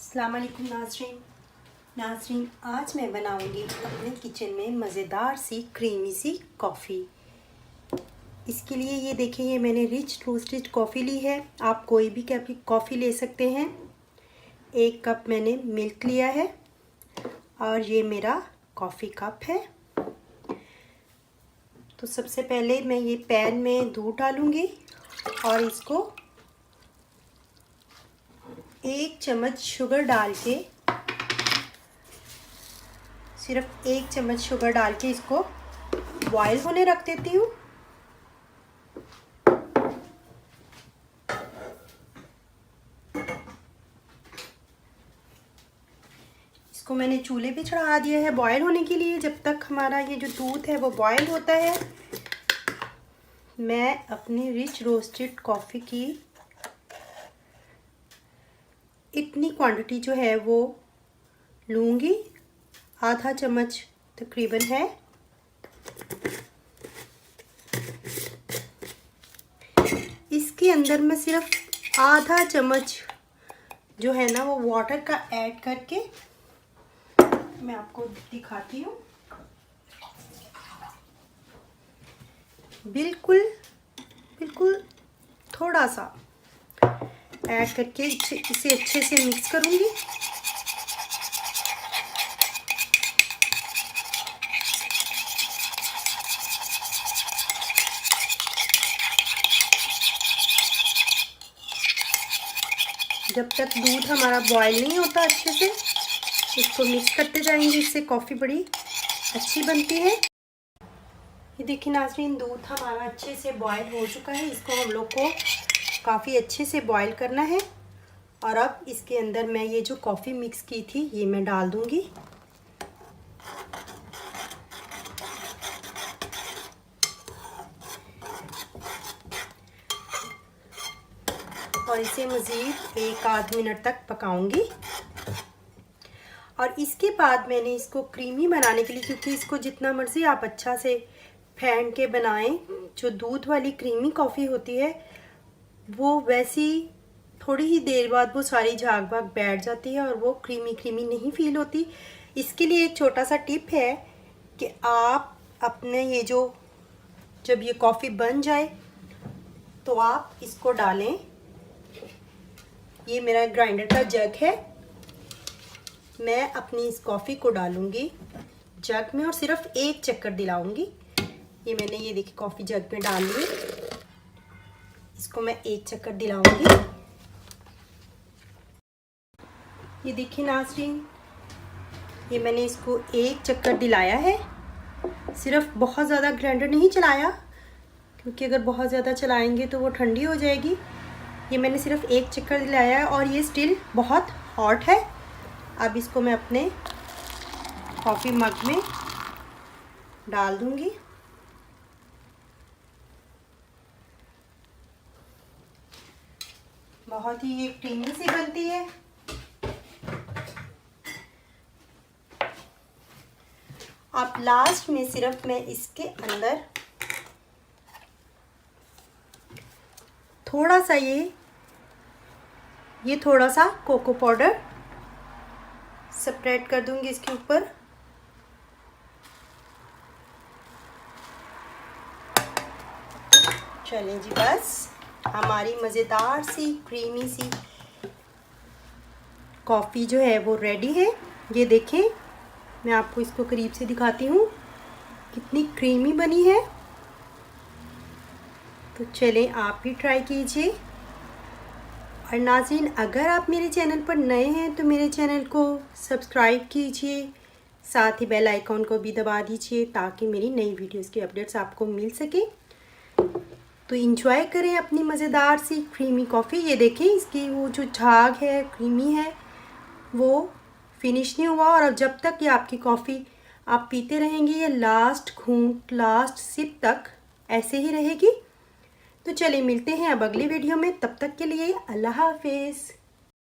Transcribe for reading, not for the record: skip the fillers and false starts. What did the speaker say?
अस्सलाम वालेकुम नाज़रीन, आज मैं बनाऊंगी अपने किचन में मज़ेदार सी क्रीमी सी कॉफ़ी। इसके लिए ये देखिए, ये मैंने रिच रोस्टेड कॉफ़ी ली है। आप कोई भी कॉफ़ी ले सकते हैं। 1 कप मैंने मिल्क लिया है और ये मेरा कॉफ़ी कप है। तो सबसे पहले मैं ये पैन में दूध डालूँगी और इसको 1 चम्मच शुगर डाल के, सिर्फ 1 चम्मच शुगर डाल के इसको बॉयल होने रख देती हूँ। इसको मैंने चूल्हे पे चढ़ा दिया है बॉयल होने के लिए। जब तक हमारा ये जो दूध है वो बॉयल होता है, मैं अपनी रिच रोस्टेड कॉफ़ी की इतनी क्वांटिटी जो है वो लूँगी। आधा चम्मच तकरीबन है। इसके अंदर मैं सिर्फ आधा चम्मच जो है ना वो वाटर का ऐड करके मैं आपको दिखाती हूँ। बिल्कुल थोड़ा सा ऐड करके इसे अच्छे से मिक्स करूँगी। जब तक दूध हमारा बॉयल नहीं होता अच्छे से, इसको मिक्स करते जाएंगे। इससे कॉफ़ी बड़ी अच्छी बनती है। ये देखिए नाज़रीन, दूध हमारा अच्छे से बॉयल हो चुका है। इसको हम लोग को काफ़ी अच्छे से बॉयल करना है। और अब इसके अंदर मैं ये जो कॉफ़ी मिक्स की थी ये मैं डाल दूँगी। और इसे मज़ीद 1 आध मिनट तक पकाऊंगी। और इसके बाद मैंने इसको क्रीमी बनाने के लिए, क्योंकि इसको जितना मर्ज़ी आप अच्छा से फेंट के बनाएं, जो दूध वाली क्रीमी कॉफ़ी होती है वो वैसी थोड़ी ही देर बाद वो सारी झाग भाग बैठ जाती है और वो क्रीमी नहीं फील होती। इसके लिए एक छोटा सा टिप है कि आप अपने ये जब ये कॉफ़ी बन जाए तो आप इसको डालें। ये मेरा ग्राइंडर का जग है। मैं अपनी इस कॉफ़ी को डालूंगी जग में और सिर्फ 1 चक्कर दिलाऊंगी। ये मैंने ये देखिए कॉफ़ी जग में डाल ली। इसको मैं 1 चक्कर दिलाऊंगी। ये देखिए नाज़रीन, ये मैंने इसको 1 चक्कर दिलाया है। सिर्फ बहुत ज़्यादा ग्राइंडर नहीं चलाया, क्योंकि अगर बहुत ज़्यादा चलाएंगे तो वो ठंडी हो जाएगी। ये मैंने सिर्फ 1 चक्कर दिलाया है और ये स्टिल बहुत हॉट है। अब इसको मैं अपने कॉफ़ी मग में डाल दूंगी। बहुत ही ये क्रीमी सी बनती है। अब लास्ट में सिर्फ मैं इसके अंदर थोड़ा सा ये थोड़ा सा कोको पाउडर स्प्रेड कर दूंगी इसके ऊपर। चलें जी, बस हमारी मज़ेदार सी क्रीमी सी कॉफ़ी जो है वो रेडी है। ये देखें, मैं आपको इसको करीब से दिखाती हूँ कितनी क्रीमी बनी है। तो चलें आप भी ट्राई कीजिए। और नाज़रीन, अगर आप मेरे चैनल पर नए हैं तो मेरे चैनल को सब्सक्राइब कीजिए, साथ ही बेल आइकॉन को भी दबा दीजिए ताकि मेरी नई वीडियोस की अपडेट्स आपको मिल सके। तो इंजॉय करें अपनी मज़ेदार सी क्रीमी कॉफ़ी। ये देखें, इसकी वो जो झाग है क्रीमी है वो फिनिश नहीं हुआ। और अब जब तक ये आपकी कॉफ़ी आप पीते रहेंगे, ये लास्ट घूंट लास्ट सिप तक ऐसे ही रहेगी। तो चलिए मिलते हैं अब अगली वीडियो में। तब तक के लिए अल्लाह हाफिज़।